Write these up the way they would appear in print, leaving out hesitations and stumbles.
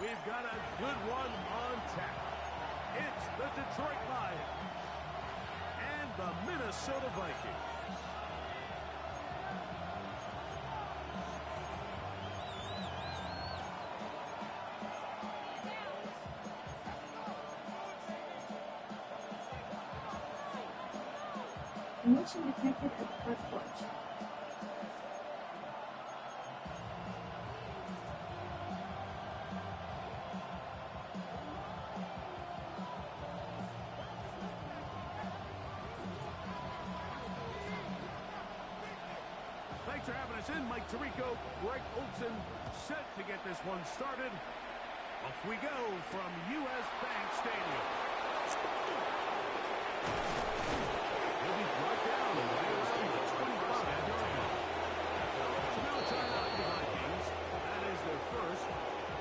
We've got a good one on tap. It's the Detroit Lions and the Minnesota Vikings. Motion detected at the front porch. Thanks for having us in, Mike Tirico. Greg Olson set to get this one started. Off we go from U.S. Bank Stadium. He'll be brought down right around the 25-yard line. So now it's time out for the Vikings. That is their first,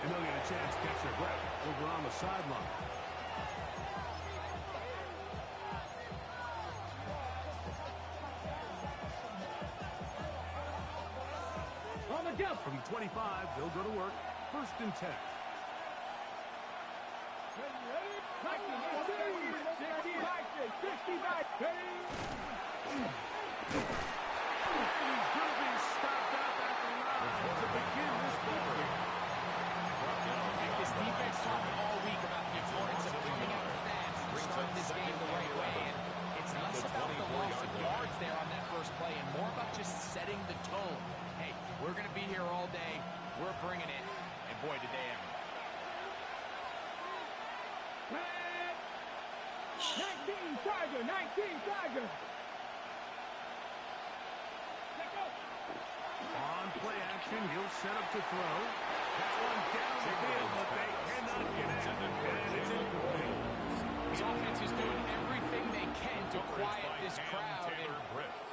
and they'll get a chance to catch their breath over on the sideline. On the jump from 25, they'll go to work. First and 10. He's going to be stopped up at the line to begin this ball game. This defense talked all week about the importance of coming out fast and starting this game the right way. And it's less about the loss of yards there on that first play and more about just setting the tone. Hey, we're going to be here all day. We're bringing it. And boy, did they ever. 19 Tiger, 19 Tiger. On play action, he'll set up to throw. That one down the field, but they cannot get it. And it's incomplete. The offense is doing everything they can to quiet this crowd. And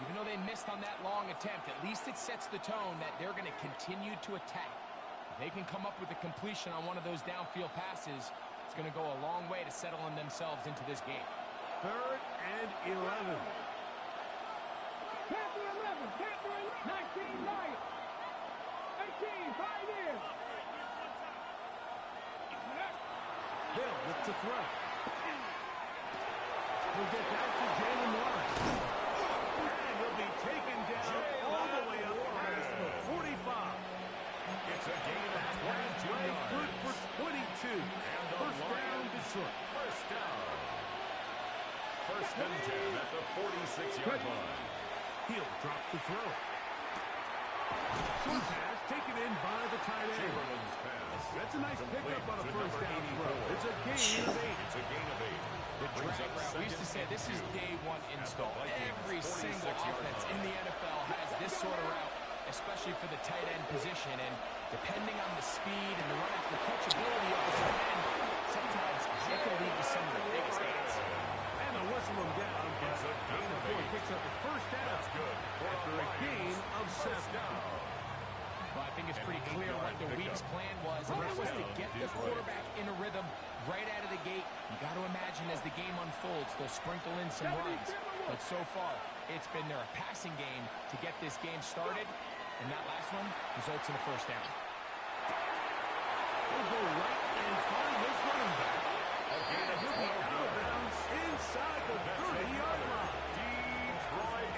even though they missed on that long attempt, at least it sets the tone that they're going to continue to attack. If they can come up with a completion on one of those downfield passes, it's going to go a long way to settling themselves into this game. 3rd and 11. Panther 11, Panther 19 Lions. 18 Pioneers. Hill with the throw. He'll get back to Jalen Warren. And he'll be taken down all the way up past the 45. It's a gain of 22 yards. Good for 22. First down, Detroit. First down. First and 10 at the 46-yard line. He'll drop the throw. Short pass taken in by the tight end. Chamberlain's pass. That's a nice pickup on a first down throw. It's a gain of 8. It's a gain of 8. The drag route, we used to say this is day one install. Every single offense in the NFL has this sort of route, especially for the tight end position. And depending on the speed and the run after catchability of the tight end, sometimes it can lead to some of the biggest hits. And they'll whistle him down. It's a gain of 8. Picks up the first down. That's good. After a gain of 7. Well, I think it's pretty clear what the week's plan was, and that was to get the quarterback in a rhythm right out of the gate. You got to imagine as the game unfolds, they'll sprinkle in some runs. But so far, it's been their passing game to get this game started, and that last one results in a first down. He'll go right and find his running back. And he'll be out of bounds inside the 30-yard line.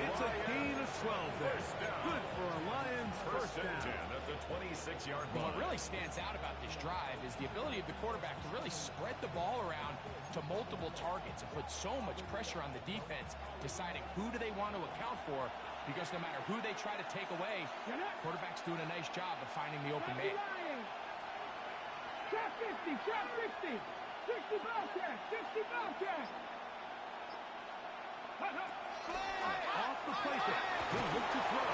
It's a gain of 12 there. Good for a Lions first down. 10 at the 26-yard line. What really stands out about this drive is the ability of the quarterback to really spread the ball around to multiple targets and put so much pressure on the defense, deciding who do they want to account for, because no matter who they try to take away, quarterback's doing a nice job of finding the open man. Trap 50, trap 60. 60 Bobcat, 60 Bobcat. Off the play fake. He'll look to throw.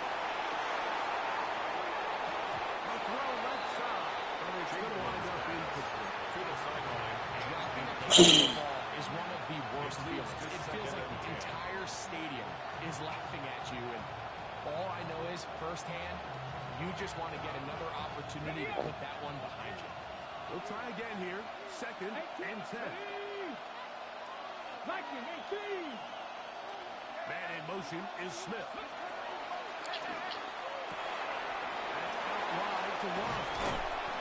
A throw left side. And it's going to wind up incomplete. To the sideline. Dropping a ball is one of the worst feelings. It feels like the entire stadium is laughing at you. And all I know is, firsthand, you just want to get another opportunity to put that one behind you. We'll try again here. 2nd and 10. Viking 18. Man in motion is Smith. That's out wide to Watt.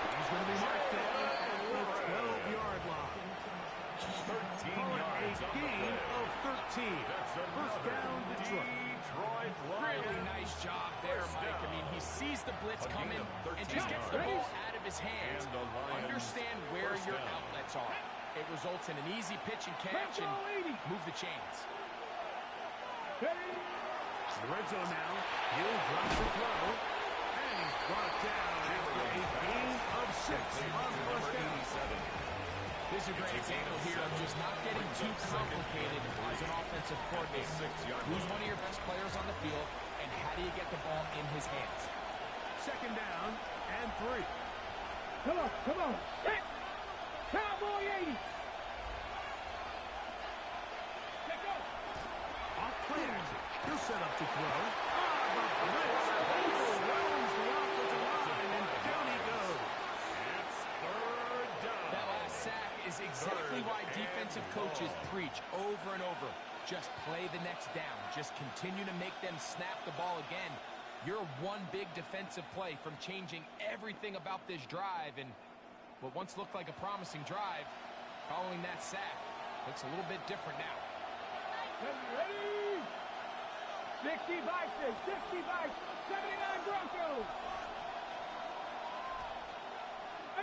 He's going to be marked down, and 12-yard line. 13 Call it yards a on the gain play. of 13. First down, Detroit. Really nice job there, Mike. I mean, he sees the blitz coming and just gets the ball out of his hands. Understand where your outlets are. It results in an easy pitch and catch and move the chains. The red zone now. Hill drops the throw. And he's brought down after a gain of 6 on first down. This is a great example here of just not getting too complicated as an offensive coordinator. Who's one of your best players on the field, and how do you get the ball in his hands? Second down and 3. Come on, come on. Hit. Cowboy 80. Let go. Off play action. He'll set up to throw. The blitz overwhelms the offensive line, and down he goes. It's third down. That last sack is exactly why defensive coaches preach over and over. Just play the next down. Just continue to make them snap the ball again. You're one big defensive play from changing everything about this drive, and what once looked like a promising drive, following that sack, looks a little bit different now. Ready? 60 Vikings, 60 Vikings, 79 Broncos.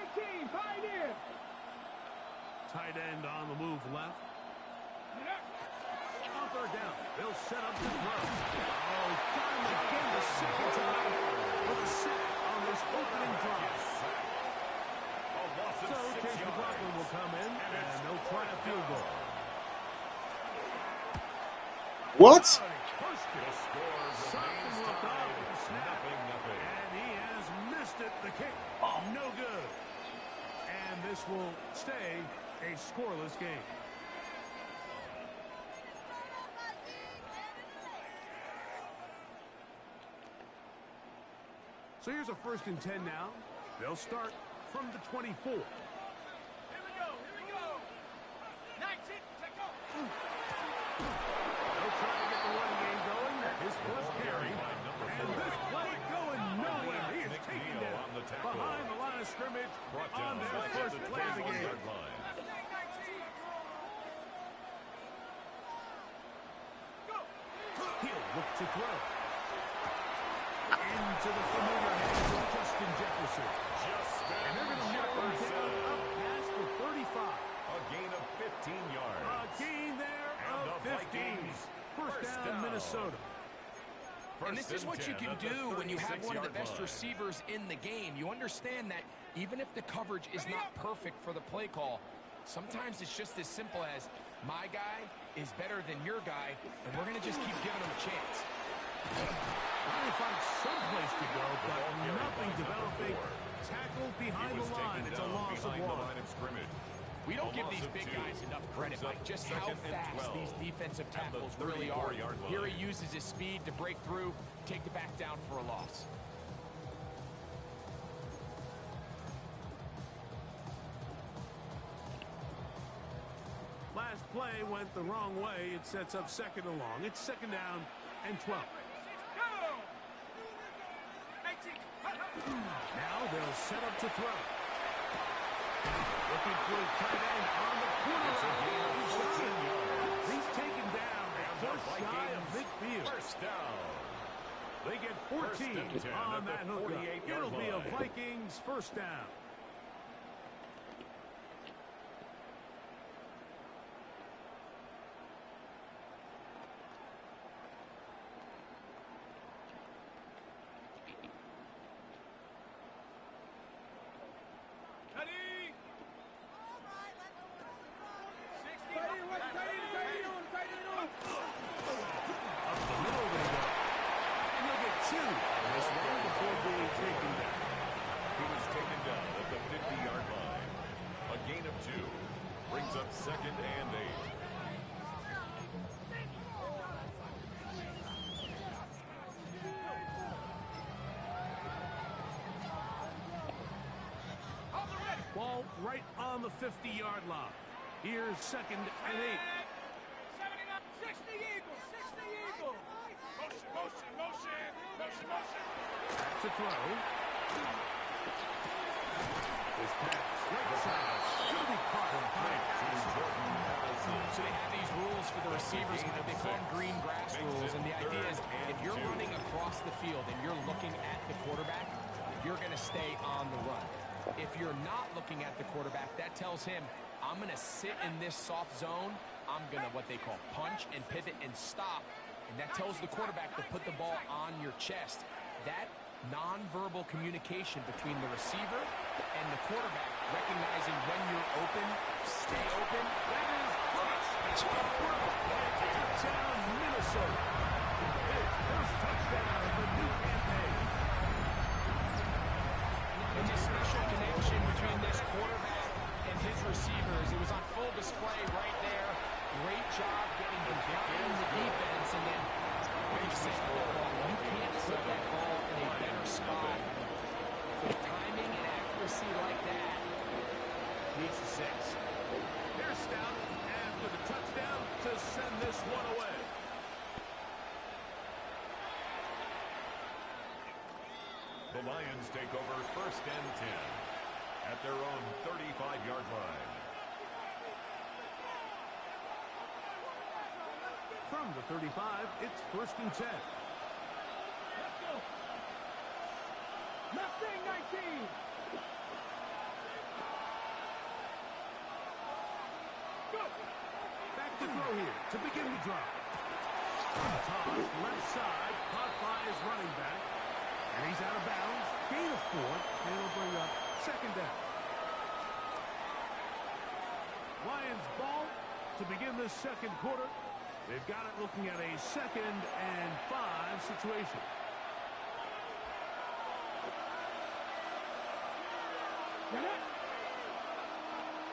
18 Pioneer. Tight end on the move left. Get up. On third down, they'll set up to throw. Oh, got him again the second time with a sack on this opening drive. So Chase McLaughlin will come in, and they'll try a field goal. What? Something looked off with the snap, and he has missed it. The kick, no good. And this will stay a scoreless game. So here's a 1st and 10 now. They'll start from the 24. Here we go, here we go. 19, take off. They'll try to get the running game going. His first carry. And this play going nowhere. He is taken down behind the line of scrimmage on their first play of the game. He'll look to throw. Into the familiar hands of Justin Jefferson. And they're going to knock him down up past the 35. A gain of 15 yards. A gain there of 15. First down, Minnesota. And this is what you can do when you have one of the best receivers in the game. You understand that even if the coverage is not perfect for the play call, sometimes it's just as simple as my guy is better than your guy, and we're going to just keep giving him a chance. Trying to find some place to go, but nothing developing. Tackled behind the line. It's a loss of 1. We don't give these big guys enough credit, Mike, just how fast these defensive tackles really are. Here he uses his speed to break through, take the back down for a loss. Last play went the wrong way. It sets up second and long. It's second down and 12. Now they'll set up to throw. Looking for a tight end on the corner. He's taken down just shy of midfield. First down. They get 14 on that hookup. It'll be a Vikings first down. Second and 8. Ball right on the 50-yard line. Here's second and 8. 60 Eagles, 60 Eagles. Motion. Back to throw. This pass right side. He'll be caught by So they have these rules for the receivers. They call them green grass rules. And the idea is if you're running across the field and you're looking at the quarterback, you're going to stay on the run. If you're not looking at the quarterback, that tells him, I'm going to sit in this soft zone. I'm going to what they call punch and pivot and stop. And that tells the quarterback to put the ball on your chest. That nonverbal communication between the receiver and the quarterback, recognizing when you're open, stay open. That is touchdown, Minnesota. His first touchdown of the new campaign. And this special connection between this quarterback and his receivers, it was on full display right there. Great job getting behind the defense, and then like you said, you can't put that ball in a better spot. With timing and accuracy like that, leads to 6. Here's Stout after the touchdown to send this one away. The Lions take over 1st and 10 at their own 35-yard line. From the 35, it's 1st and 10. Let's go. Mustang 19. Go. Back to throw here to begin the drive. Toss left side, caught by his running back. And he's out of bounds. Gain of 4, and it'll bring up 2nd down. Lions ball to begin this 2nd quarter. They've got it looking at a 2nd and 5 situation. Get it.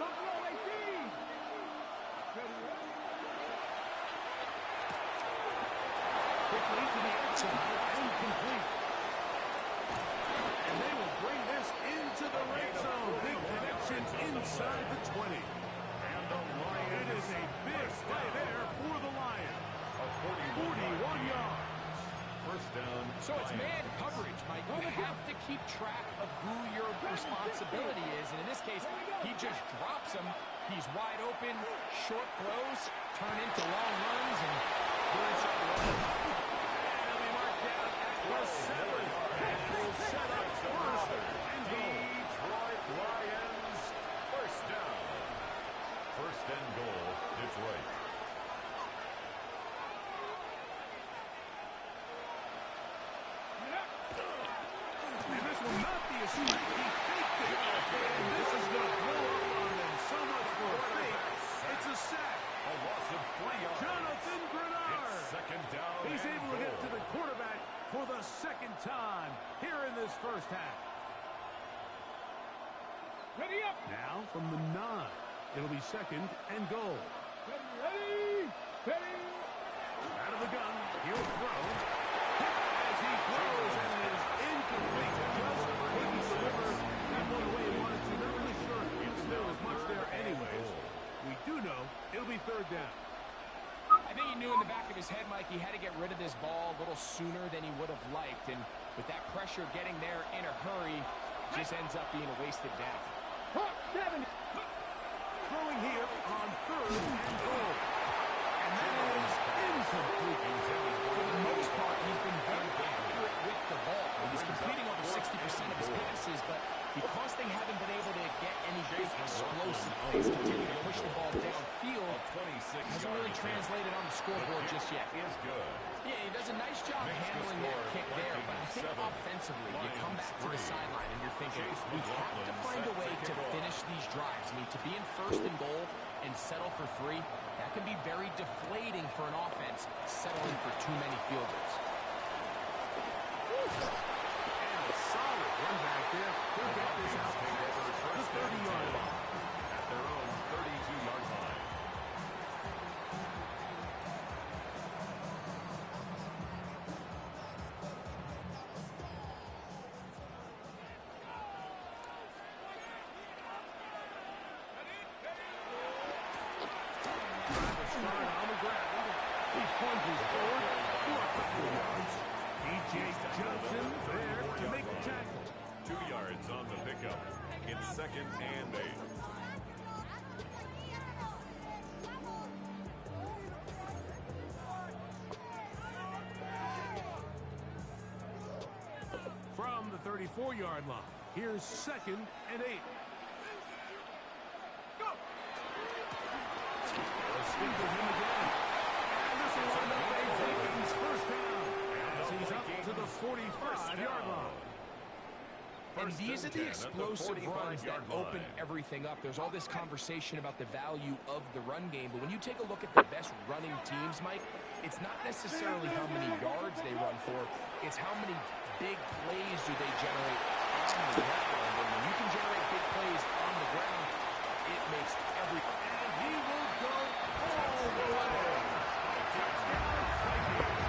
Buffalo 18. Quickly to the outside and complete. And they will bring this into the red zone. Big connection inside the 20. And the Lions. It is a big play there for the Lions. A 41 yards. 1st down. So it's man coverage, Mike. You have to keep track of who your responsibility is. And in this case, he just drops him. He's wide open, short throws, turn into long runs, and we're inside the line. And he'll be marked down at the 7. And will set up 1st and goal. Detroit Lions. 1st down. 1st and goal, Detroit. And this will not be a strike. He faked it. And this is going to blow up on them. So much for a fake. It's a sack. A loss of 3 yards. Jonathan Grenard. It's 2nd down. He's and able to get goal. to the quarterback for the 2nd time here in this 1st half. Ready up. Now from the 9, it'll be 2nd and goal. Ready. Ready. Out of the gun, he'll throw. Hit as he throws and it is incomplete. Just couldn't deliver that one the way he wanted to. Not really sure if there was much there anyways. We do know it'll be 3rd down. I think he knew in the back of his head, Mike, he had to get rid of this ball a little sooner than he would have liked. And with that pressure getting there in a hurry, just ends up being a wasted down. 7. Throwing here on 3rd and goal. And that is incomplete. For the most part, he's been very accurate with the ball. He's completing over 60% of his passes, but because they haven't been able to get any big explosive plays, continue to push the ball downfield, 26 hasn't really translated on the scoreboard just yet. Is good. Yeah, he does a nice job handling that kick there, but I think offensively, you come back to the sideline and you're thinking, we have to find a way to finish these drives. I mean, to be in 1st and goal and settle for 3, that can be very deflating for an offense settling for too many field goals. And a solid run back there. He'll get this out to the 30-yard line. At their own 32-yard line. Start on the ground. He plunges forward for a couple of yards. D.J. Johnson there to make the tackle. 2 yards on the pickup. It's 2nd and 8. 34-yard line. Here's 2nd and 8. Go! They'll stick with him again. And this will wind up a Vikings first down as he's up to the 45-yard line. And these are the explosive runs that open everything up. There's all this conversation about the value of the run game, but when you take a look at the best running teams, Mike, it's not necessarily how many yards they run for, it's how many big plays do they generate on the ground. And when you can generate big plays on the ground, it makes every... And he will go all the way. Touchdown, Vikings.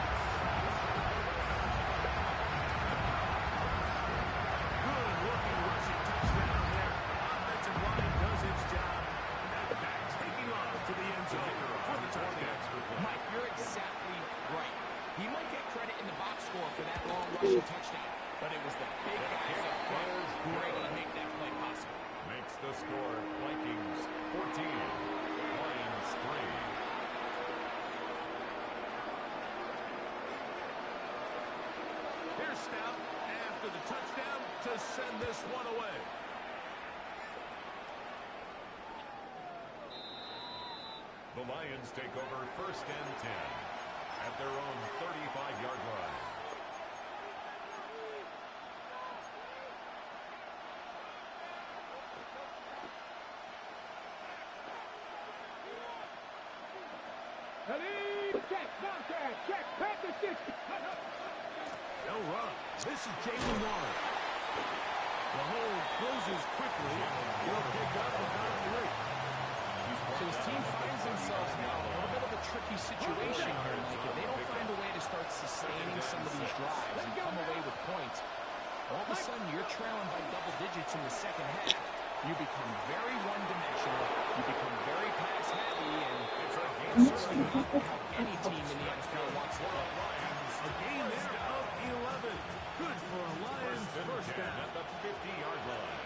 Good-looking rushing touchdown there. Offensive line does its job. And back taking off to the end zone for the touchdown. Mike, you're exactly right. He might get credit in the box score for that long rushing touchdown, but it was the big guys up front who were able to make that play possible. Makes the score Vikings 14, Lions 3. Here's Stout after the touchdown to send this one away. The Lions take over 1st and 10 at their own 35-yard line. Check, practice this. No run. This is Jalen Warren. The hold closes quickly. He'll pick up about 3. So his team finds themselves now in a little bit of a tricky situation here, Mike. If they don't find a way to start sustaining some of these drives and come away with points, all of a sudden you're trailing by double digits in the second half. You become very one-dimensional. You become very pass-heavy, and it's certainly not how any team in the NFL wants to play. A gain there of 11. Good for a Lions first down. At the 50-yard line.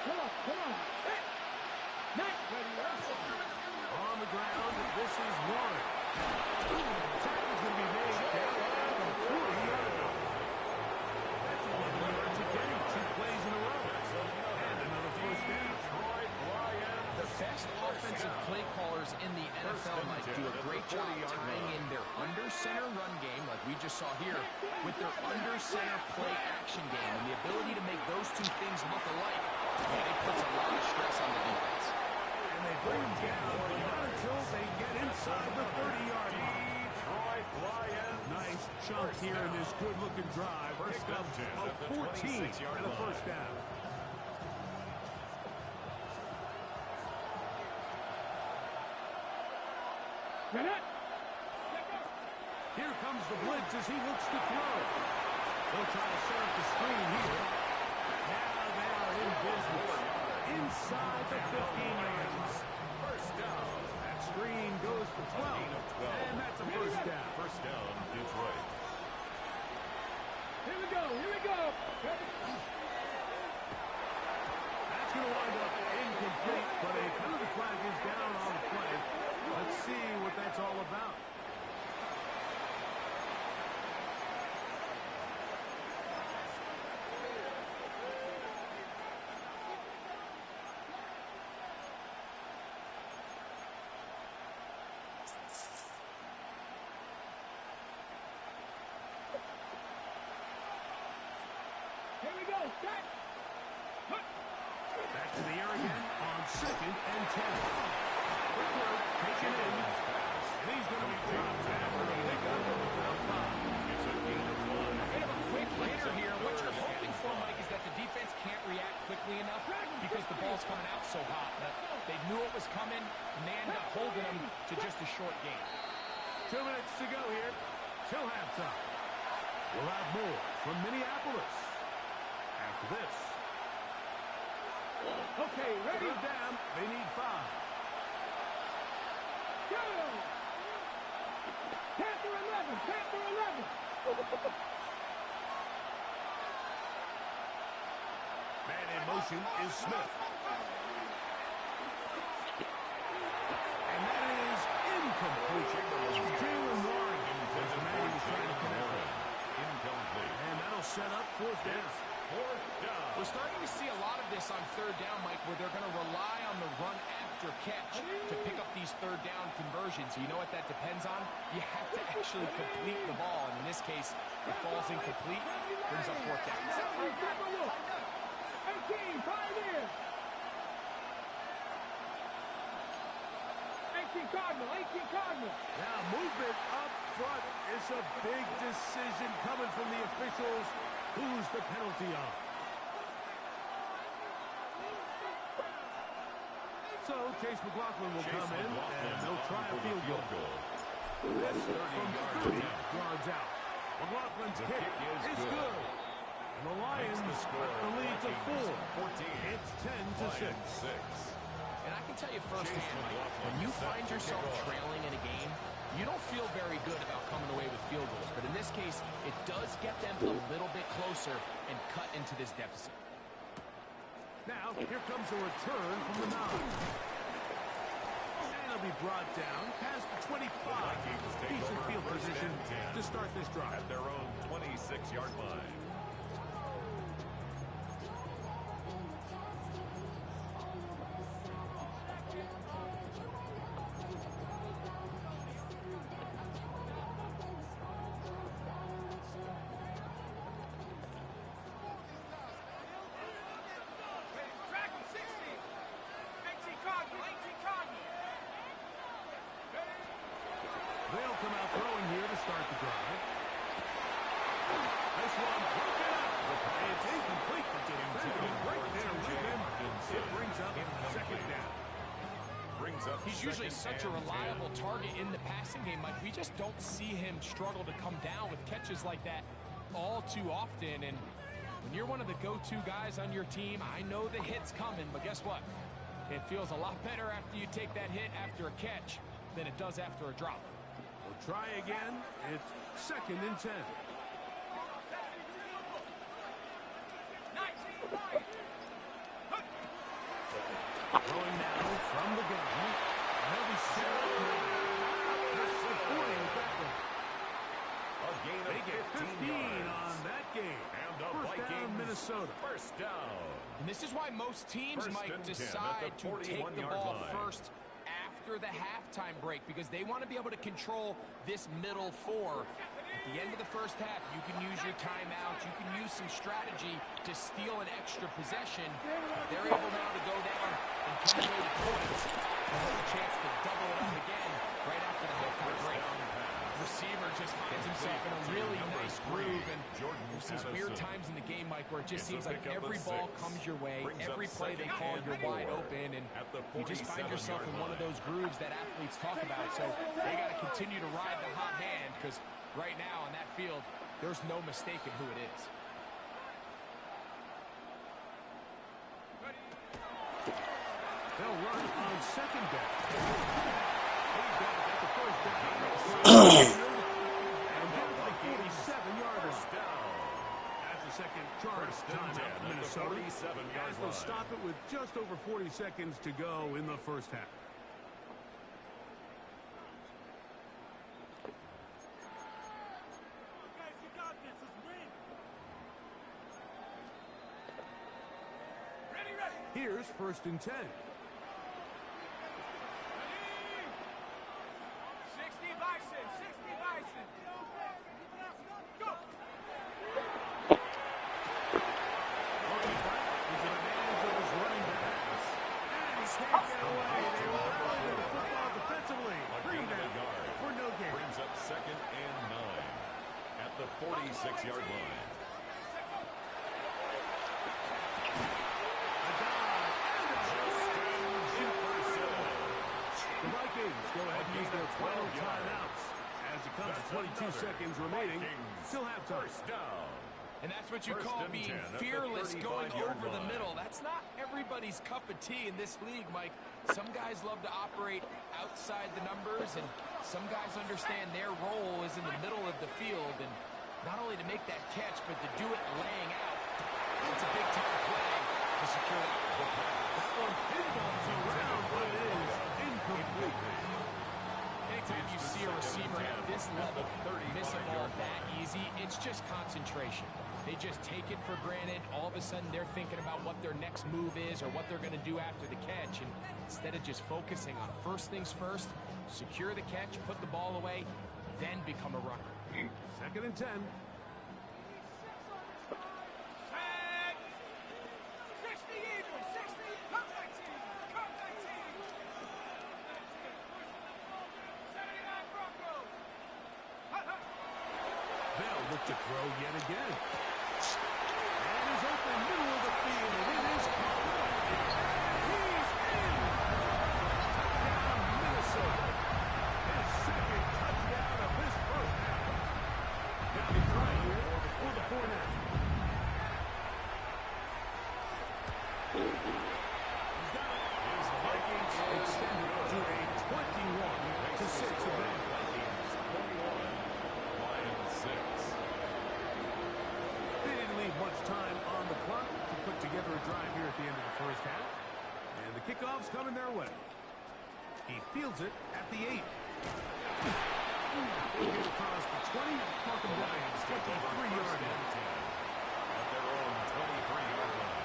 Come on. Nice. On the ground, this is Warren. Tackle's going to be made down at the 40-yard line. That's 11 yards again. 2 plays in a row. And another first down. The best offensive play callers in the NFL, Mike, do a great job tying in their under-center run game, like we just saw here, with their under-center play action game. And the ability to make those two things look alike, it puts a lot of stress on the defense. And they bring him down, but not until they get inside the 30-yard line. Nice chunk here in this good-looking drive. First up of 14 and a first down. Here comes the blitz as he looks to throw. They'll try to set up the screen here. Now they are in business. Inside the 15 yards. First down. That screen goes for 12. And that's a first down. First down, Detroit. Here we go. That's going to wind up incomplete, but a penalty flag is down on the play. Let's see what that's all about. Here we go. Back. Back to the air again on 2nd and 10. Taken in. And he's going to be dropped after a pickup of about 5. It's a gain of 1. Bit of a quick hitter here. What you're hoping for, Mike, is that the defense can't react quickly enough because the ball's coming out so hot. But they knew it was coming, and they ended up holding them to just a short game. 2 minutes to go here till halftime. We'll have more from Minneapolis after this. Okay, ready? Third down. They need 5. Go! Panther 11. Man in motion is Smith. And that is incomplete. Jalen Warren is the man who's trying to connect. Incomplete. penalty. And that'll set up fourth down. Fourth down. We're starting to see a lot of this on third down, Mike, where they're going to rely on the run after catch to pick up these third down conversions. You know what that depends on? You have to actually complete the ball. And in this case, it falls incomplete, brings up fourth down. 18, 5 in. 18 Cardinal, 18 Cardinal. Now movement up front. It's a big decision coming from the officials. Who's the penalty on? So Chase McLaughlin will come in, and they'll try a field goal. This from 30 yards out. McLaughlin's kick is good. And the Lions cut the lead to 4. It's 10-6. And I can tell you firsthand, Mike, when you find yourself trailing in a game, you don't feel very good about coming away with field goals. But in this case, it does get them a little bit closer and cut into this deficit. Now, here comes a return from the 9. And he'll be brought down past the 25. Decent field position to start this drive. At their own 26-yard line. They'll come out throwing here to start the drive. This one broken up. It's incomplete, but getting right there with him. It brings up second down. He's usually such a reliable target in the passing game, Mike. We just don't see him struggle to come down with catches like that all too often. And when you're one of the go-to guys on your team, I know the hit's coming, but guess what? It feels a lot better after you take that hit after a catch than it does after a drop. We'll try again. It's 2nd and 10. Throwing now from the gun. And he'll be set up now. That's the 40 with that one. They get 15 on that game. First down, Minnesota. First down. And this is why most teams, Mike, decide to take the ball first after the halftime break, because they want to be able to control this middle 4. At the end of the first half, you can use your timeout, you can use some strategy to steal an extra possession. If they're able now to go down and come away with points, they'll have a chance to double it up again right after the halftime break. Receiver just finds himself in a really nice groove, and there's these weird times in the game, Mike, where it just seems like every ball comes your way, every play they call, you're wide open, and you just find yourself in one of those grooves that athletes talk about. So they got to continue to ride the hot hand, because right now on that field, there's no mistaking who it is. They'll run on second down. He's got it. That's a first down. And that's like 47-yarders down. That's the second charge timeout for Minnesota. As they'll stop it with just over 40 seconds to go in the first half. Guys, you got this. Let's win. Ready, ready. Here's 1st and 10. 60 Bison, 60 Bison. Go. Running back into the hands of his running backs. And he can't get away. They will rally the football defensively. Bring that for no gain. Brings up 2nd and 9 at the 46-yard line. The Vikings go ahead and use their final timeouts as it comes to 22 seconds remaining till halftime. First down. And that's what you First call and being 10 at the fearless, going 35-yard over the line. middle. That's not everybody's cup of tea in this league, Mike. Some guys love to operate outside the numbers, and some guys understand their role is in the middle of the field, and not only to make that catch, but to do it laying out. It's a big-time play to secure that. That one did bounce around, but it is incomplete. Anytime you see a receiver at this level miss a ball that easy. It's just concentration. They just take it for granted. All of a sudden, they're thinking about what their next move is or what they're going to do after the catch. And instead of just focusing on first things first, secure the catch, put the ball away, then become a runner. 2nd and 10. Set. 60 Eagles, 60. Come 19. Come 19. 79 Broncos. Hut, hut. They'll look to throw yet again. And he's open middle of the field. And it is caught. He's in. Touchdown, Minnesota. His 2nd touchdown of this 1st half. Got to try here for the 4th half. He's got it. Here's the Vikings extended to a 21-6 advantage. Vikings 21, Lions 6. They didn't leave much time on the clock to put together a drive here at the end of the 1st half. And the kickoff's coming their way. He fields it at the 8. He'll get across the 20. Mark him down. 23-yard line. At their own 23-yard line.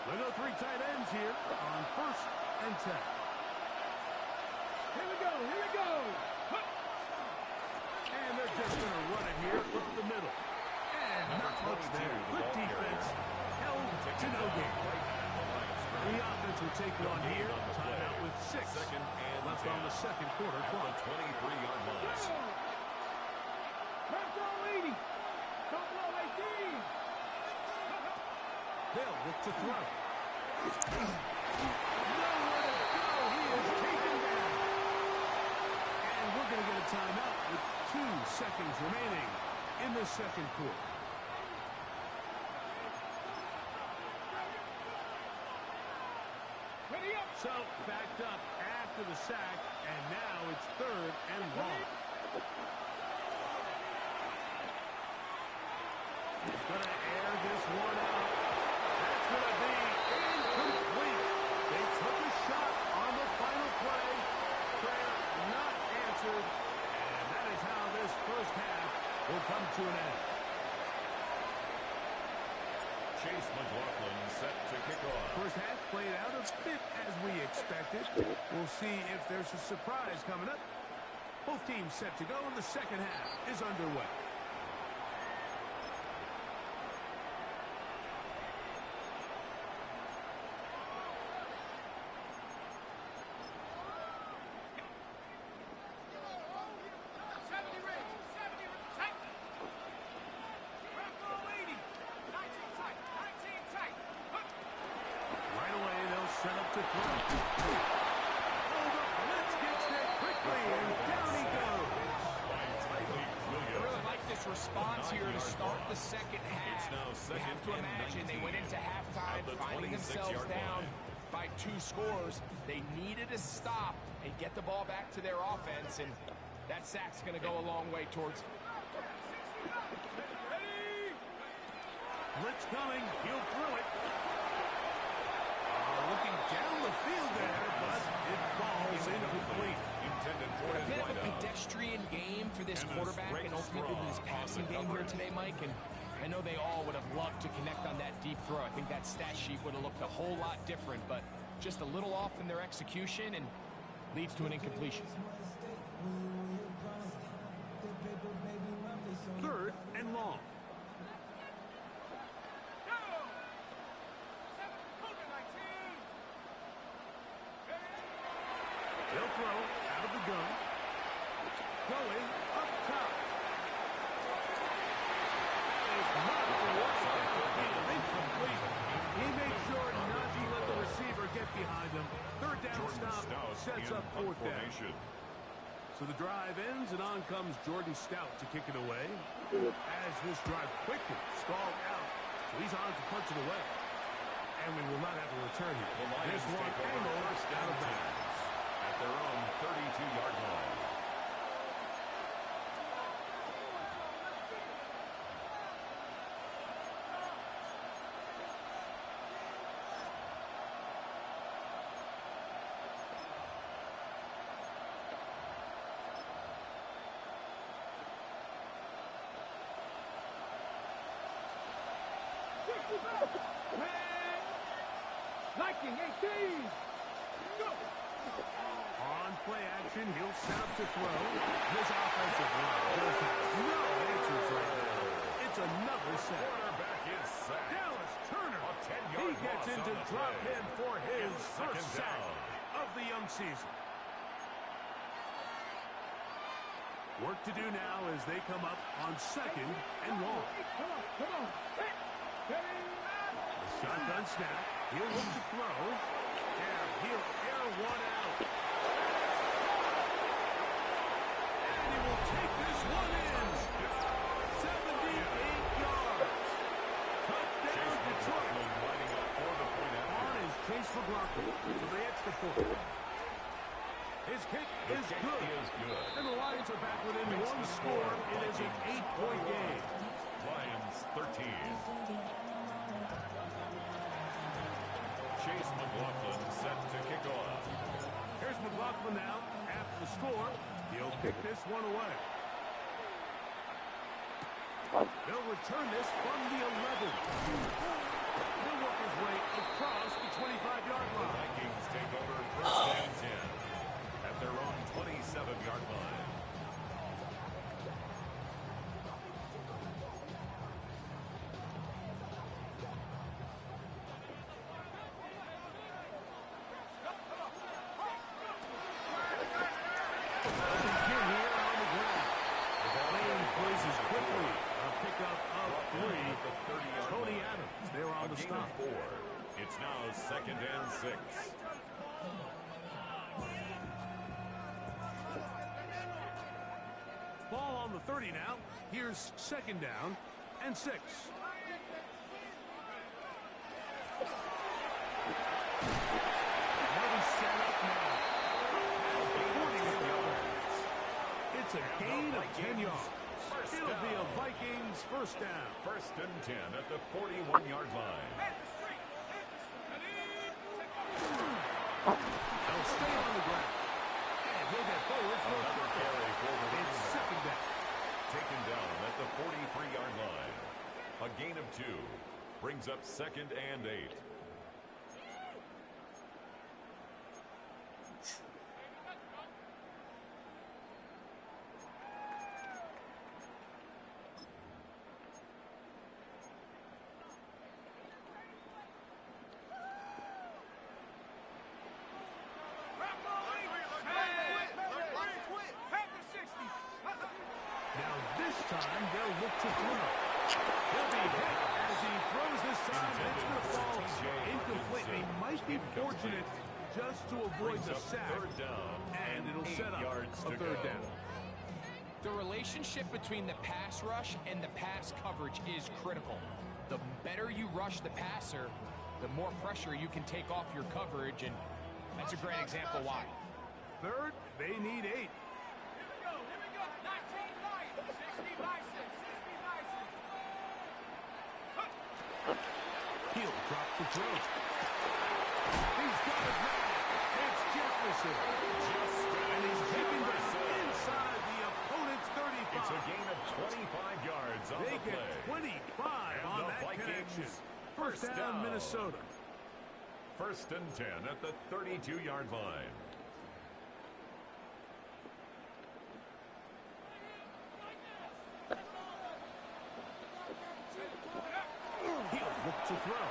They go 3 tight ends here on 1st and 10. Here we go. Here we go. Hut. And they're just going to run it here up the middle. And not much there. Good defense. Held to no gain. The offense will take one here. Timeout with 6. Second and Left 10. on the 2nd quarter At clock. the 23-yard line. Don't throw 80. Don't throw 18. They'll look to throw. Nowhere to go. He is taken down. And we're going to get a timeout with 2 seconds remaining in the 2nd quarter. Ready up. So, backed up after the sack, and now it's 3rd and long. He's going to air this one out. That's going to be incomplete. They took a shot on the final play. Prayer not answered. And that is how this 1st half will come to an end. Chase McLaughlin set to kick off. 1st half played out a bit as we expected. We'll see if there's a surprise coming up. Both teams set to go, and the 2nd half is underway. Set up to throw. Oh, the blitz gets there quickly, and down he goes. I really like this response here to start the 2nd half. You have to imagine they went into halftime finding themselves down by 2 scores. They needed to stop and get the ball back to their offense, and that sack's going to go a long way towards it. Blitz coming. He'll throw it. Looking down the field there, but it falls incomplete. Intended for A his bit of a wideout. pedestrian game for this quarterback and ultimately this passing game here today, Mike. And I know they all would have loved to connect on that deep throw. I think that stat sheet would have looked a whole lot different, but just a little off in their execution and leads to an incompletion. 3rd and long. They'll throw out of the gun. Going up top. Is not the one at the field. Incomplete. He made sure not to let the receiver get behind him. 3rd down stop sets up 4th down. So the drive ends, and on comes Jordan Stout to kick it away. As this drive quickly stalled out, so he's on to punch it away. And we will not have a return here. This one angled out of bounds. At their own 32-yard line. Viking 18. Go. On play action, he'll set up to throw. This offensive line just has no answers right now. It's another sack. Quarterback is sacked. Dallas Turner. A 10-yard He gets loss into on the drop play. in for his And first second sack down. of the young season. Work to do now as they come up on 2nd and long. Come on. Hey. The shotgun snap. He'll look to throw. And he'll air one out. And he will take this one in. 78 yards. Touchdown Detroit. Lining up for the point after. On is Chase McLaughlin for the extra point. His kick is good. And the Lions are back within one score. It is an 8-point game. Lions 13. Chase McLaughlin set to kick off. Here's McLaughlin now. After the score, he'll kick this one away. They'll return this from the 11. He'll work his way across the 25-yard line. Vikings take over 1st and 10 at their own 27-yard line. It's now 2nd and 6. Ball on the 30 now. Here's 2nd down and 6. It's a gain of 10 yards. It'll be a Vikings first down. 1st and 10 at the 41-yard line. They'll stay on the ground. And he'll get forward for Another carry forward. It's 2nd down. Taken down at the 43-yard line. A gain of 2 brings up 2nd and 8. Time they'll look to throw. He'll be hit as he throws this time. It's going to fall incomplete. He might be fortunate just to avoid the sack. 3rd down. And it'll set up a 3rd down. The relationship between the pass rush and the pass coverage is critical. The better you rush the passer, the more pressure you can take off your coverage, and that's a great example why. 3rd, they need 8. He'll drop the throw. He's got it now. It's Jefferson. And he's taking this inside the opponent's 35. It's a gain of 25 yards on they the play. get 25 and on the that Vikings connection. First down, Minnesota. 1st and 10 at the 32-yard line. Look to throw.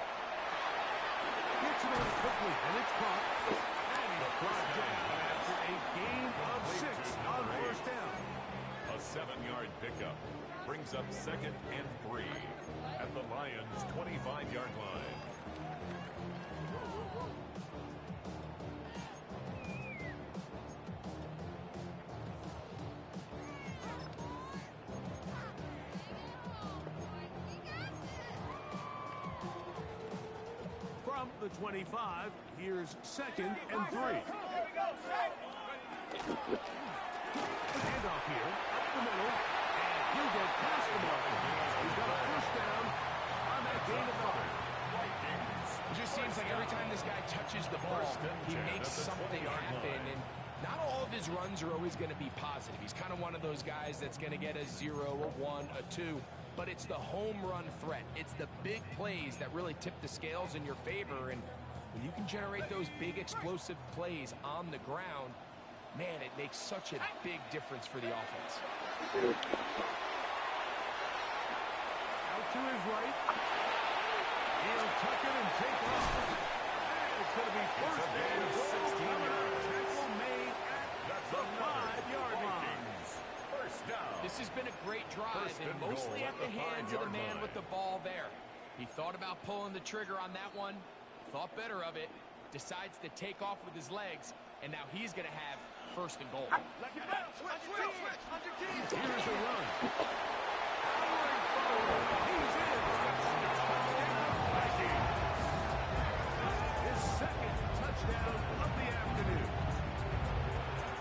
Gets it on quickly, and it's caught. And he's brought down after a gain of 6 on 1st down. A 7-yard pickup brings up 2nd and 3 at the Lions' 25-yard line. From the 25, here's 2nd and 3. Handoff here, up the middle, and he'll go past the mark. He's got a 1st down on that gain of 5. It just seems like every time this guy touches the ball, he makes something happen, and not all of his runs are always going to be positive. He's kind of one of those guys that's going to get a 0, a 1, a 2. but it's the home run threat. It's the big plays that really tip the scales in your favor, and when you can generate those big explosive plays on the ground, man, it makes such a big difference for the offense. Out to his right. He'll tuck it and take off. And it's going to be first and 16 yards. Tackle made at the 5-yard line. First down. This has been a great drive, and mostly at the hands of the man with the ball there. He thought about pulling the trigger on that one, thought better of it, decides to take off with his legs, and now he's going to have first and goal. Here's a run. Powering forward. He's in. Vikings. His second touchdown of the afternoon.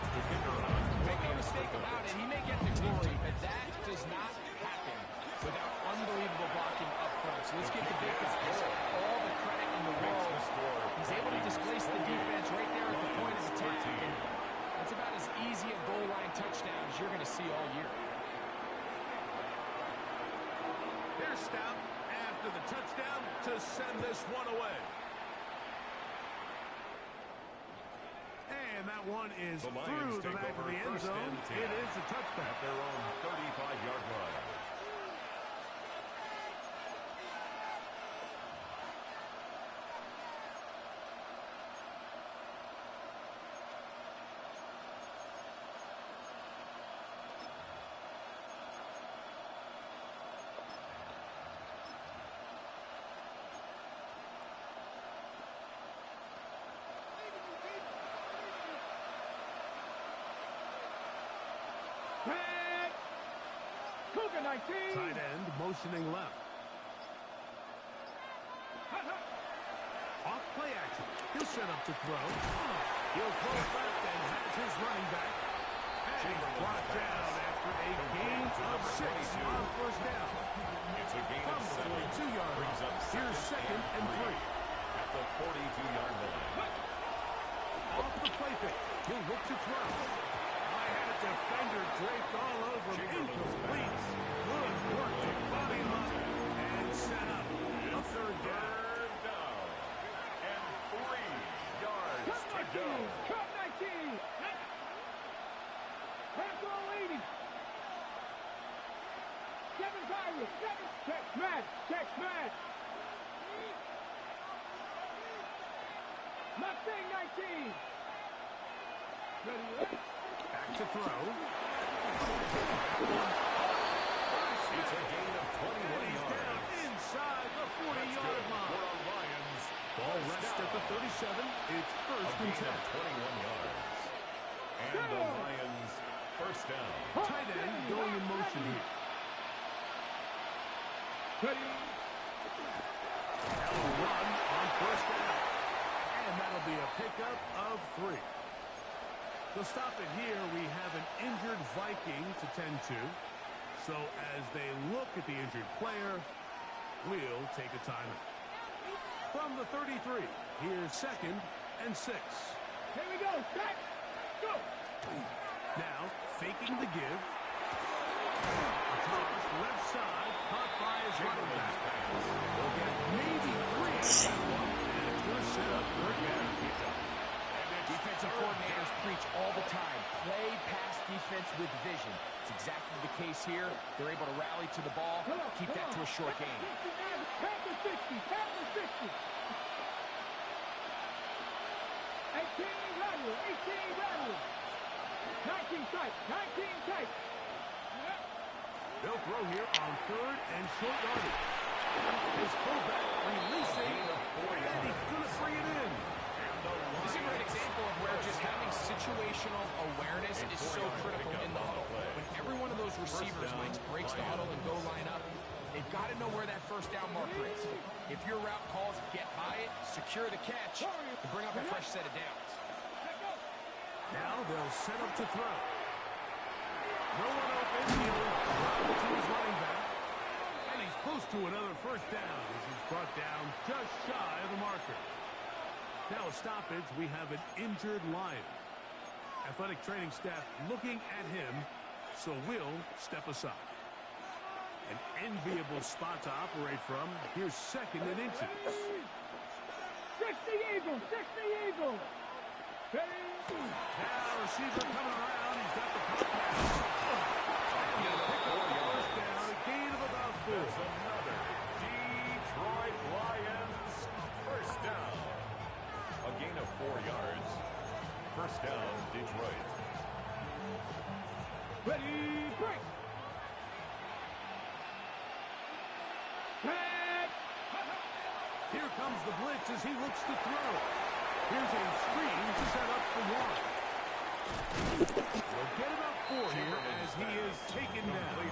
The kicker on. Make no mistake about it, he may get the glory, but that does not happen without unbelievable blocking up front. So let's give the Vikings all the credit in the world. He's able to displace the defense right there at the point of attack. And that's about as easy a goal line touchdown as you're going to see all year. Here's Stout after the touchdown to send this one away. And that one is through the back of the end zone. It is a touchback. At their own 35-yard line. Tight end motioning left. Off play action. He'll set up to throw. He'll throw it left and has his running back. And he's brought down after a gain of 6 on first down. It's a gain of 7. 42-yard Brings up Here's second and 3. At the 42-yard line. Off the play fake. He'll look to throw. I had a defender draped all over him. Incomplete. Good work to body him up and set up a third down. Third down. And 3 yards to go. Cut 19. Pass all 80. 7 Cyrus. 7. Check smash. Check smash. Mustang 19. Ready? Back to throw. It's a gain of 21 He's down yards. inside the 40-yard line. For our Lions. Ball rests at the 37. It's first and 10. 21 yards. And the Lions first down. Tight end going in motion here. Ready? That'll run on first down. And that'll be a pickup of 3. To stop it here, we have an injured Viking to tend to. So as they look at the injured player, we'll take a timeout. From the 33, here's second and 6. Here we go. Set. Go. Now, faking the give. A toss left side, caught by his running back. They'll get maybe 3 on that one. And it's going to set up third down. Defensive coordinators preach all the time. Play pass defense with vision. It's exactly the case here. They're able to rally to the ball, keep that to a short game. Pass the 60. Pass the 60. 18 rattle. 18 rattle. 19 tight. 19 tight. They'll throw here on third and short yardage. His fullback releasing, and he's going to bring it in. This is a great example of where just having situational awareness is so critical in the huddle. When every one of those receivers, Mike, breaks the huddle and go line up, they've got to know where that first down marker is. If your route calls get by it, secure the catch, and bring up a fresh set of downs. Now they'll set up to throw. No one open. He'll throw to his running back. And he's close to another first down as he's brought down just shy of the marker. Now a stoppage, we have an injured Lion. Athletic training staff looking at him, so we'll step aside. An enviable spot to operate from. Here's second and inches. 60 Eagles! 60 Eagles! Now receiver coming around. He's got the pop pass. And he'll pick up the first down. A gain of about 4. There's another Detroit Lions first down. A gain of 4 yards. First down, Detroit. Ready, break! Here comes the blitz as he looks to throw. Here's a screen to set up for 1. He'll get about 4 here as he is taken down.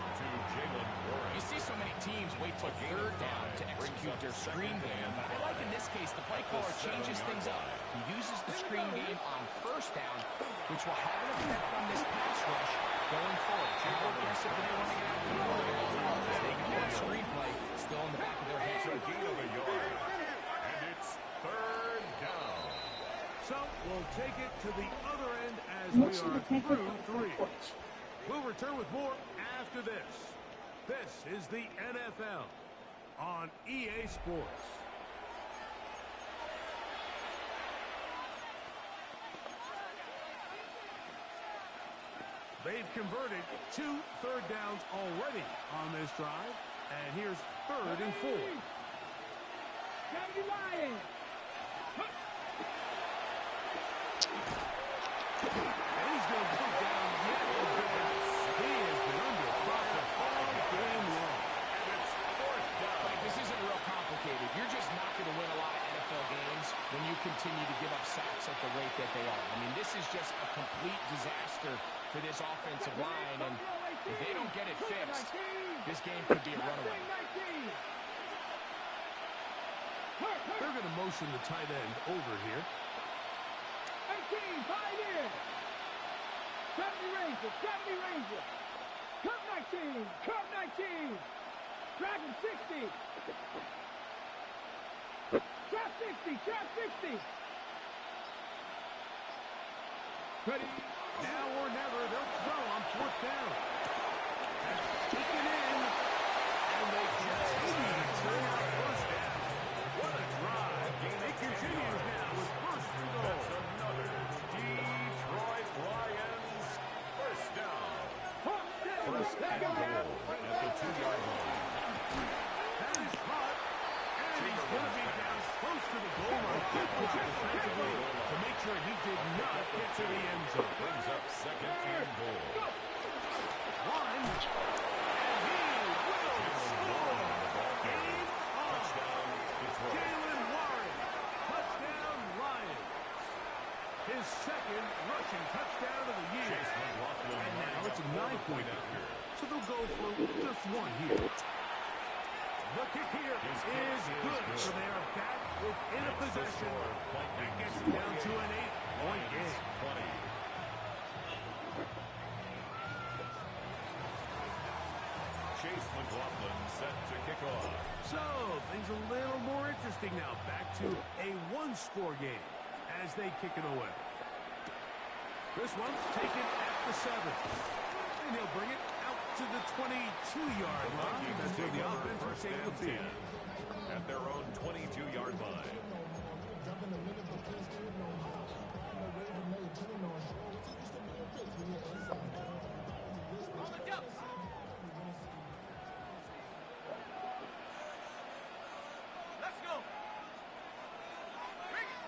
You see so many teams wait till third down to execute their screen game. I like in this case the play caller changes things up. He uses the screen game on first down, which will have an effect on this pass rush going forward. They're more aggressive when they want to get out the quarterback as they get that screenplay still in the back of their head. It's a gain of a yard. And it's third down. So we'll take it to the other end as Motion we are detected through at 3. front porch. We'll return with more after this. This is the NFL on EA Sports. They've converted 2 third downs already on this drive. And here's 3rd and 4. 70 Lions! And he's going to put down yet again. He has been under fire all game long. And it's fourth down. Like, this isn't real complicated. You're just not going to win a lot of NFL games when you continue to give up sacks at the rate that they are. I mean, this is just a complete disaster for this offensive line, and if they don't get it fixed, this game could be a runaway. They're going to motion the tight end over here. 18, Pioneer! 70 Rangers, 70 Rangers! Cup 19, Cup 19! Dragon 60! Trap 60, Trap 60! Ready? Now or never, they'll throw on 4th down. That's taken in, and they continue to turn out first down. What a drive. It continues now with first and goal. That's another Detroit Lions first down. First and goal at the 2-yard line. That is caught, and he's going to be down close to the goal line. Good job defensively to make sure he did not get to the end zone. Brings up second and goal. One, and he will score. Game on. Touchdown, Detroit. Jalen Warren, touchdown Lions. His second rushing touchdown of the year. Chase McLaughlin. And now it's a 9-point after. So they'll go for just 1 here. The kick here is good. So they are back within a possession. That gets them down to an 8-point game. 20. Chase McLaughlin set to kick off. So things a little more interesting now. Back to a 1-score game as they kick it away. This one's taken at the 7. And he'll bring it out to the 22-yard line. That's where the offense will take the field. At their own 22-yard line. Let's go! Bring it!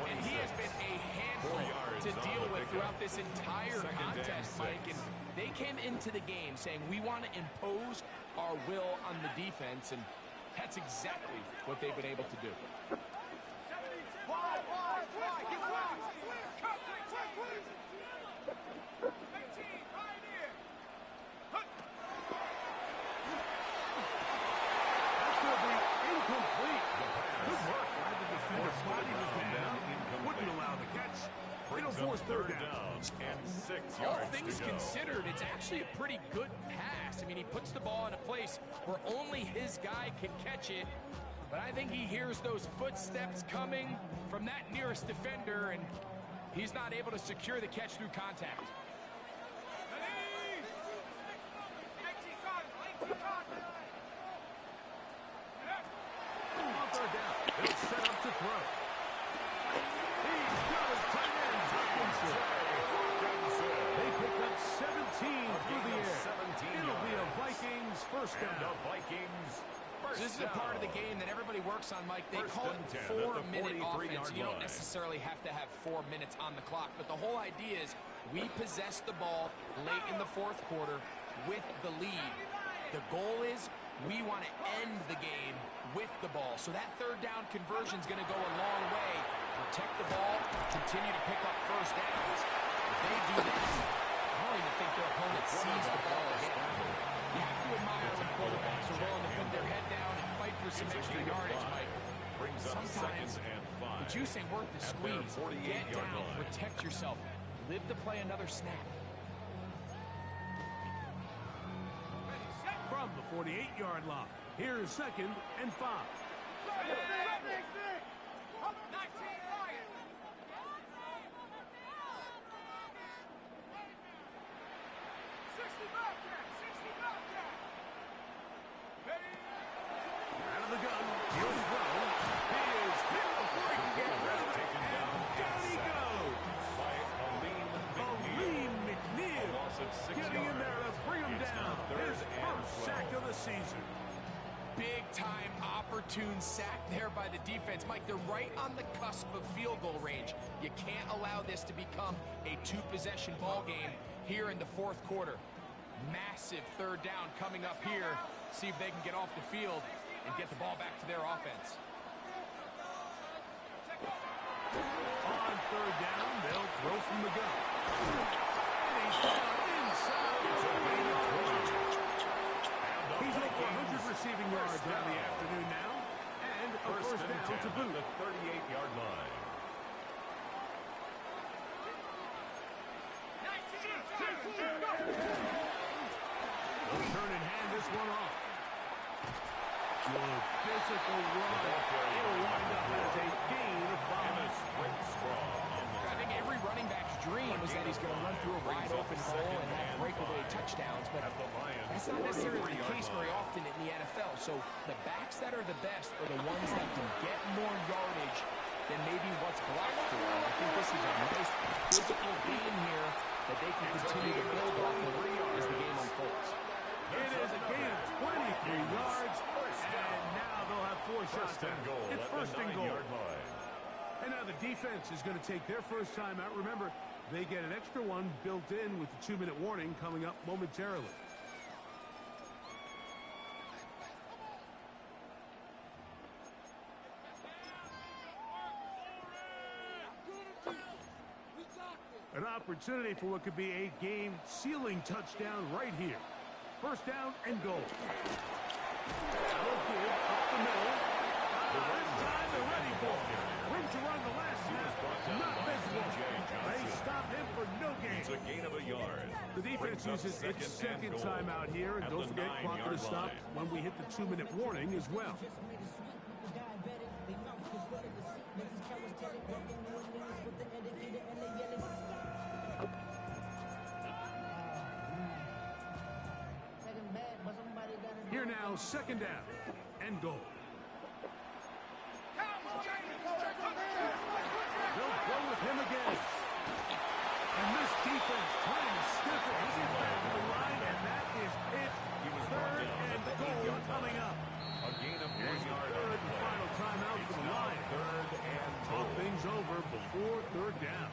And he has been a handful to deal with throughout this entire contest, Mike. And they came into the game saying, we want to impose our will on the defense, and that's exactly what they've been able to do. That's going to be incomplete. Good work by the defender's body was down. Wouldn't allow the catch. It'll force third down. and 6 All yards things to go. considered, it's actually a pretty good pass. I mean, he puts the ball in a place where only his guy can catch it. But I think he hears those footsteps coming from that nearest defender, and he's not able to secure the catch through contact. On third down, he'll set up to throw. He's got his tight end, Hopkinson. They pick up 17 through the air. It'll be a Vikings first And down. the Vikings first This is a part of the game that everybody works on, Mike. They First call it and 10 at the 4-minute 43-yard offense. You don't line. necessarily have to have 4 minutes on the clock, but the whole idea is we possess the ball late in the fourth quarter with the lead. The goal is we want to end the game with the ball. So that third down conversion is going to go a long way. Protect the ball, continue to pick up first downs. If they do that, I don't even think their opponent sees the ball again. You have to admire when quarterbacks are willing to put their head down and fight for some extra yardage, Mike. Brings up Sometimes second and 5. the juice ain't worth the At their squeeze. 48-yard Get down, line. protect yourself. Live to play another snap. From the 48-yard line, here's second and 5. 60 Bobcat! 60 Bobcat! Out of the gun, he'll throw. He is hit before he can get rid of it, and down he goes. By Aleem Aleem McNeil. A loss of 6 getting in there to bring him It's down. now third His and first 12. sack of the season. Big-time opportune sack there by the defense. Mike, they're right on the cusp of field goal range. You can't allow this to become a two-possession ball game here in the fourth quarter. Massive third down coming up here. See if they can get off the field and get the ball back to their offense. On third down, they'll throw from the gun. And he's down inside. He's over 100 receiving yards on the afternoon now. And a first down to boot. The 38-yard line. They'll turn and hand this one off. Good physical run. It'll wind up as a gain of 5. Great strong on the I think every running back's dream is that he's going to run through a wide open hole and have breakaway touchdowns, but that's not necessarily the case very often in the NFL. So the backs that are the best are the ones that can get more yardage than maybe what's blocked for. I think this is a nice physical game here that they can continue to build off of as the game unfolds. It is a gain of 23 yards, and now they'll have 4 shots. First and goal It's at first the and goal. 9-yard line. And now the defense is going to take their first time out. Remember, they get an extra one built in with the 2-minute warning coming up momentarily. An opportunity for what could be a game-sealing touchdown right here. First down and goal. That'll give up the middle. This time they're ready for it. Room to run the last snap. Not visible. They stop him for no gain. It's a gain of a yard. The defense Brings up uses its second goal timeout here. And at don't the forget, clock 9-yard to stop line. when we hit the 2-minute warning as well. Here now, second down and goal. They'll go with him again. And this defense trying to stiff it. He gets back to the line, and that is it. He was brought Third down and at the goal 8-yard coming line. up. A gain of 1 Here's the yard. third and final timeout for the Now Lions. third and Talk goal. things over before third down.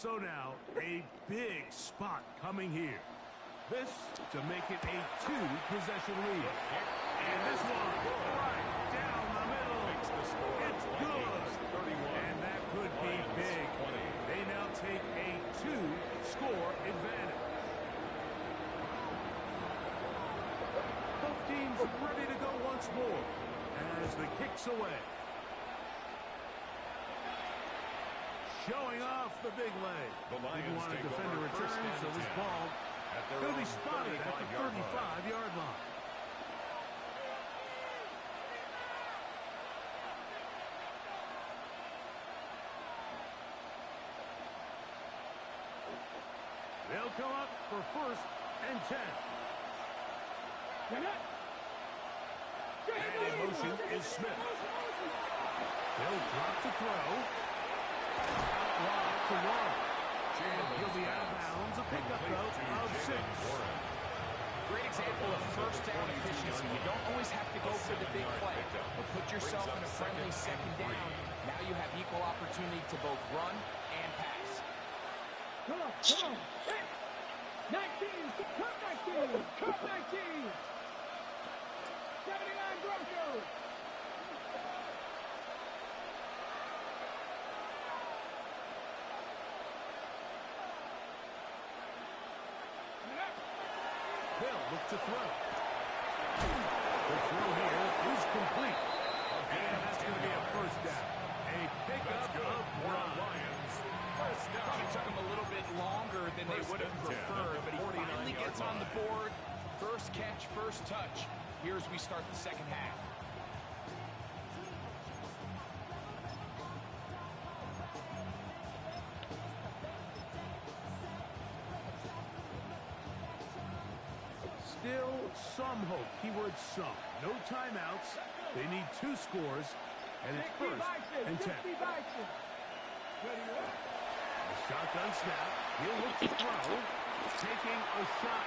So now, a big spot coming here. This to make it a two-possession lead. And this one, right down the middle. It's good. And that could be big. They now take a two-score advantage. Both teams ready to go once more as the kick's away. Showing off the big leg. Didn't want to defend a return, so this ball will be spotted at the 35-yard line. They'll come up for 1st and 10. And in motion is Smith. They'll drop to throw. Out wide to Warren. And he'll be out of bounds. A pickup, though, of 6. Great example of first down efficiency. You don't always have to go for the big play, but put yourself in a friendly second down. Now you have equal opportunity to both run and pass. Come on, come on. Hey. 19, cut 19, cut 19. 79 Broncos. They'll look to throw. The throw here is complete. And that's going to be a 1st down. A pickup of 9. Probably took him a little bit longer than they would have preferred, but he finally gets on the board. First catch, first touch. Here as we start the second half. Still some hope. Keyword some. No timeouts. They need 2 scores, and it's 1st and 10. A shotgun snap. He'll look to throw. Taking a shot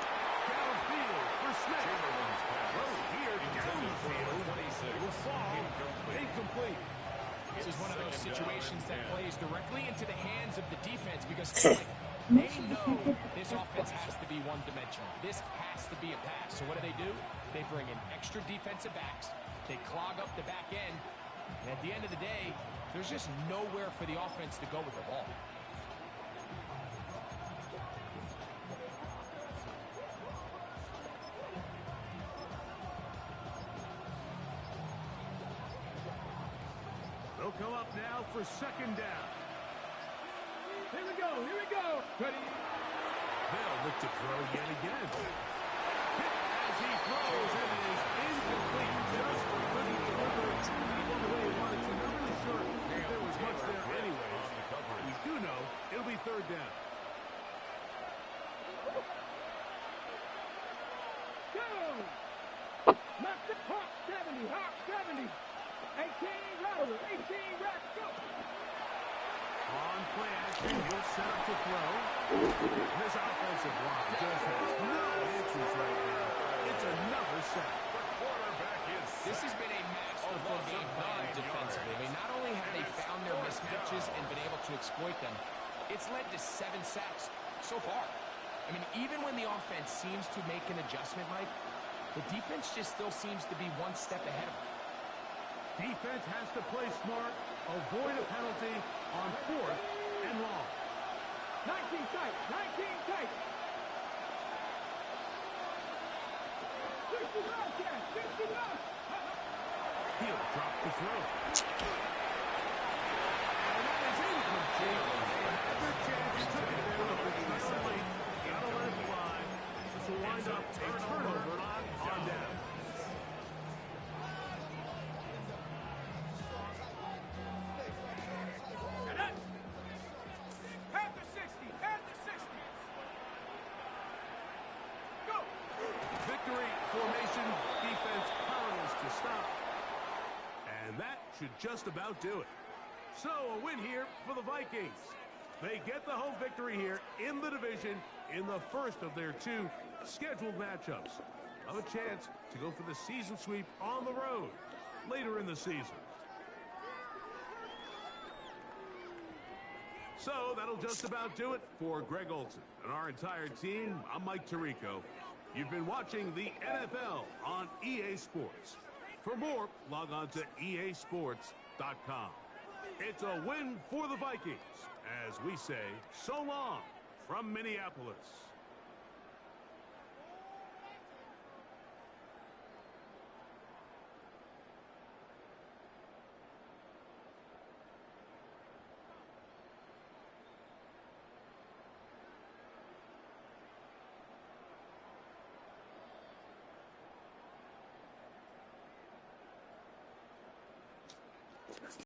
downfield for Smith. Throw here downfield. It will fall. Incomplete. This is one of those situations that plays directly into the hands of the defense because they know this offense has to be one-dimensional. This has to be a pass. So what do? They bring in extra defensive backs. They clog up the back end. And at the end of the day, there's just nowhere for the offense to go with the ball. They'll come up now for 2nd down. Here we go, here we go. Ready? They'll look to throw yet again. As he throws, it is incomplete. Just couldn't deliver it the way he wanted to. Not really sure if there was much there anyways. We do know it'll be 3rd down. Go! Knock the Hawk 70, Hawk 70. 18 rattle, 18 rack, go! On play action, he'll set up to throw. This offensive line just has no answers right now. It's another sack. This has been a masterful game plan defensively. I mean, not only have they found their mismatches and been able to exploit them, it's led to 7 sacks so far. I mean, even when the offense seems to make an adjustment, Mike, the defense just still seems to be one step ahead of them. Defense has to play smart, avoid a penalty on 4th and long. 19 tight, 19 tight. 60 left, 60 left. He'll drop the throw. And that is incomplete. Good chance he took it there, but it's not late. Gotta let it fly. This will wind up a turnover on down. Should just about do it. So a win here for the Vikings. They get the home victory here in the division in the 1st of their 2 scheduled matchups. Have a chance to go for the season sweep on the road later in the season. So that'll just about do it for Greg Olson and our entire team. I'm Mike Tirico. You've been watching the NFL on EA Sports. For more, log on to easports.com. It's a win for the Vikings, as we say so long from Minneapolis.